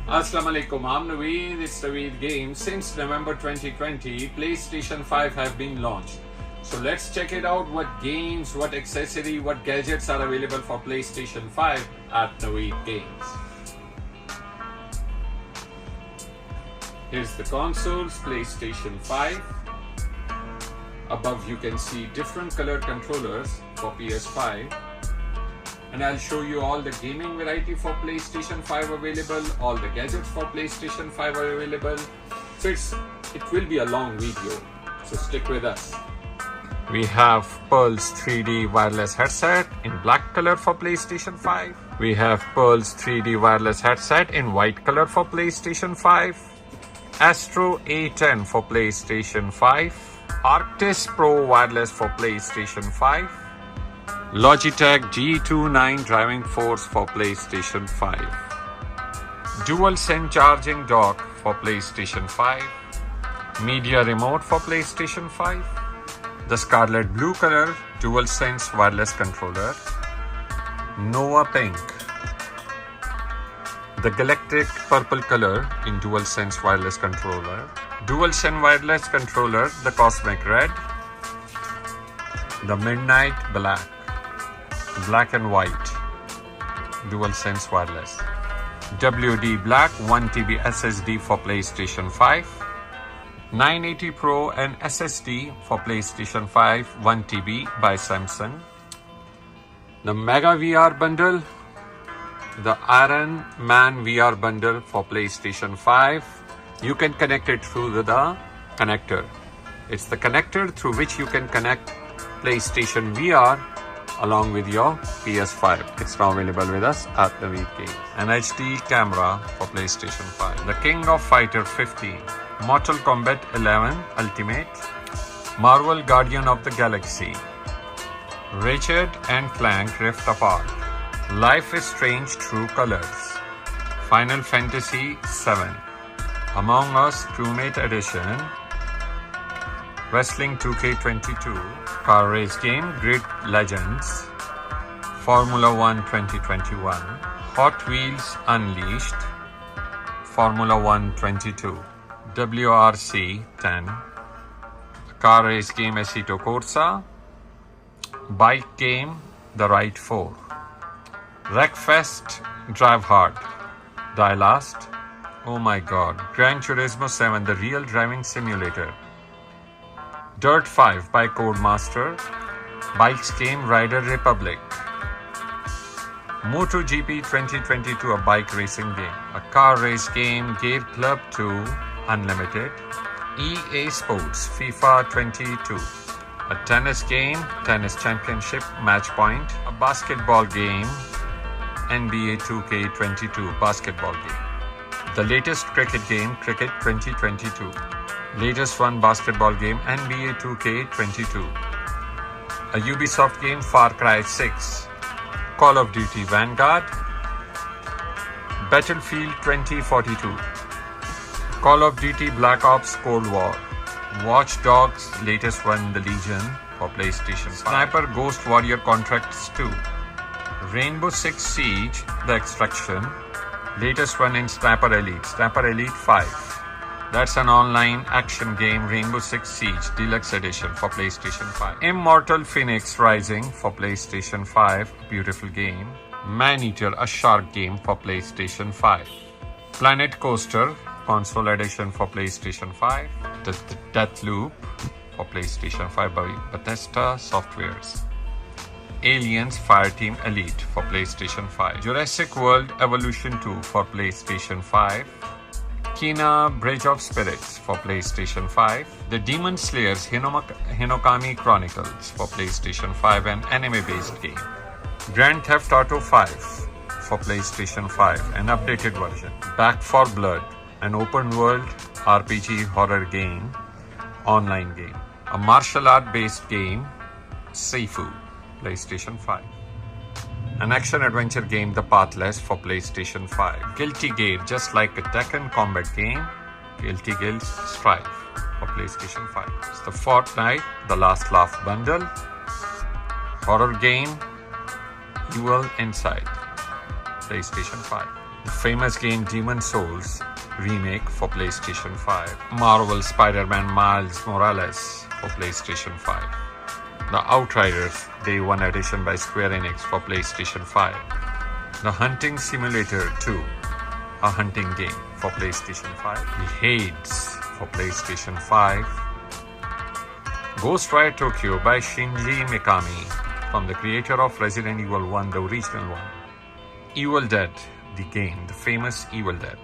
Assalamu alaikum, I'm Naveed, it's Naveed Games. Since November 2020, PlayStation 5 have been launched. So let's check it out, what games, what accessory, what gadgets are available for PlayStation 5 at Naveed Games. Here's the consoles, PlayStation 5. Above you can see different color controllers for PS5. And I'll show you all the gaming variety for PlayStation 5 available, all the gadgets for PlayStation 5 are available. So it will be a long video, so stick with us. We have Pearl's 3D wireless headset in black color for PlayStation 5. We have Pearl's 3D wireless headset in white color for PlayStation 5. Astro A10 for PlayStation 5. Arctis Pro wireless for PlayStation 5. Logitech G29 driving force for PlayStation 5. DualSense charging dock for PlayStation 5. Media remote for PlayStation 5. The Scarlet Blue color DualSense wireless controller. Nova Pink. The Galactic purple color in DualSense wireless controller. DualSense wireless controller, the Cosmic Red. The Midnight Black and white DualSense wireless. WD Black 1TB SSD for PlayStation 5. 980 Pro and SSD for PlayStation 5 1TB by Samsung. The Mega VR bundle. The Iron Man VR bundle for PlayStation 5. You can connect it through the connector. It's the connector through which you can connect PlayStation VR along with your PS5. It's now available with us at Naveed Games. An HD camera for PlayStation 5. The King of Fighter 15. Mortal Kombat 11 Ultimate. Marvel Guardian of the Galaxy. Ratchet and Clank Rift Apart. Life is Strange True Colors. Final Fantasy 7. Among Us Crewmate Edition. Wrestling 2K22. Car race game Grid Legends. Formula 1 2021. Hot Wheels Unleashed. Formula 1 22. WRC 10. Car race game Assetto Corsa. Bike game The Ride 4. Wreckfest Drive Hard. Die Last. Oh my god. Gran Turismo 7 The Real Driving Simulator. Dirt 5 by Codemaster. Bikes game Rider Republic. MotoGP 2022 a bike racing game. A car race game Gear Club 2 Unlimited. EA Sports FIFA 22. A tennis game Tennis Championship Match Point. A basketball game NBA 2K22 basketball game. The latest cricket game Cricket 2022. Latest one basketball game NBA 2K22. A Ubisoft game Far Cry 6. Call of Duty Vanguard. Battlefield 2042. Call of Duty Black Ops Cold War. Watch Dogs latest one The Legion for PlayStation 5. Sniper Ghost Warrior Contracts 2. Rainbow Six Siege The Extraction. Latest one in Sniper Elite 5. That's an online action game Rainbow Six Siege Deluxe Edition for PlayStation 5. Immortal Phoenix Rising for PlayStation 5, beautiful game. Maneater, a shark game for PlayStation 5. Planet Coaster console edition for PlayStation 5. The Deathloop for PlayStation 5 by Bethesda Softwares. Aliens Fireteam Elite for PlayStation 5. Jurassic World Evolution 2 for PlayStation 5. Kena Bridge of Spirits for PlayStation 5. The Demon Slayers Hinokami Chronicles for PlayStation 5, an anime-based game. Grand Theft Auto 5 for PlayStation 5, an updated version. Back 4 Blood, an open-world RPG horror game, online game. A martial art-based game, Seifu, PlayStation 5. An action-adventure game, The Pathless for PlayStation 5. Guilty Gear, just like a Tekken combat game, Guilty Gear Strive for PlayStation 5. It's the Fortnite, The Last Laugh bundle. Horror game, Evil Inside, PlayStation 5. The famous game Demon Souls remake for PlayStation 5. Marvel Spider-Man Miles Morales for PlayStation 5. The Outriders Day 1 edition by Square Enix for PlayStation 5. The Hunting Simulator 2, a hunting game for PlayStation 5. The Hades for PlayStation 5. Ghostwire Tokyo by Shinji Mikami, from the creator of Resident Evil 1, the original one. Evil Dead, the game, the famous Evil Dead.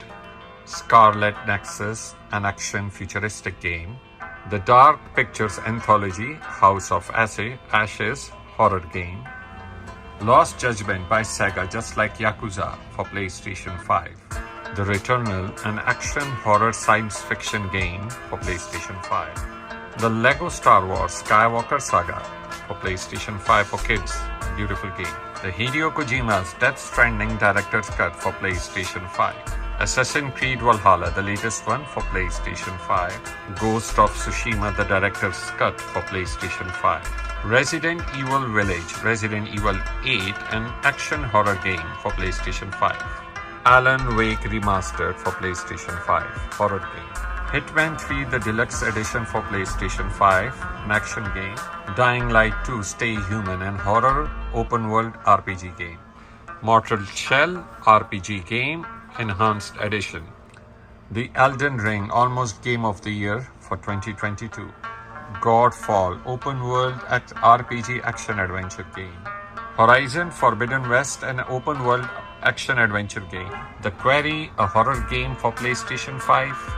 Scarlet Nexus, an action futuristic game. The Dark Pictures anthology, House of Ashes, horror game. Lost Judgment by Sega, just like Yakuza, for PlayStation 5. The Returnal, an action horror science fiction game for PlayStation 5. The Lego Star Wars Skywalker Saga for PlayStation 5 for kids, beautiful game. The Hideo Kojima's Death Stranding Director's Cut for PlayStation 5. Assassin's Creed Valhalla, the latest one for PlayStation 5. Ghost of Tsushima, the Director's Cut for PlayStation 5. Resident Evil Village, Resident Evil 8, an action horror game for PlayStation 5. Alan Wake Remastered for PlayStation 5, horror game. Hitman 3, the deluxe edition for PlayStation 5, an action game. Dying Light 2, Stay Human, and horror open world RPG game. Mortal Shell RPG game, enhanced edition. The Elden Ring, almost game of the year for 2022. Godfall, open world RPG action adventure game. Horizon Forbidden West, an open world action adventure game. The Quarry, a horror game for PlayStation 5.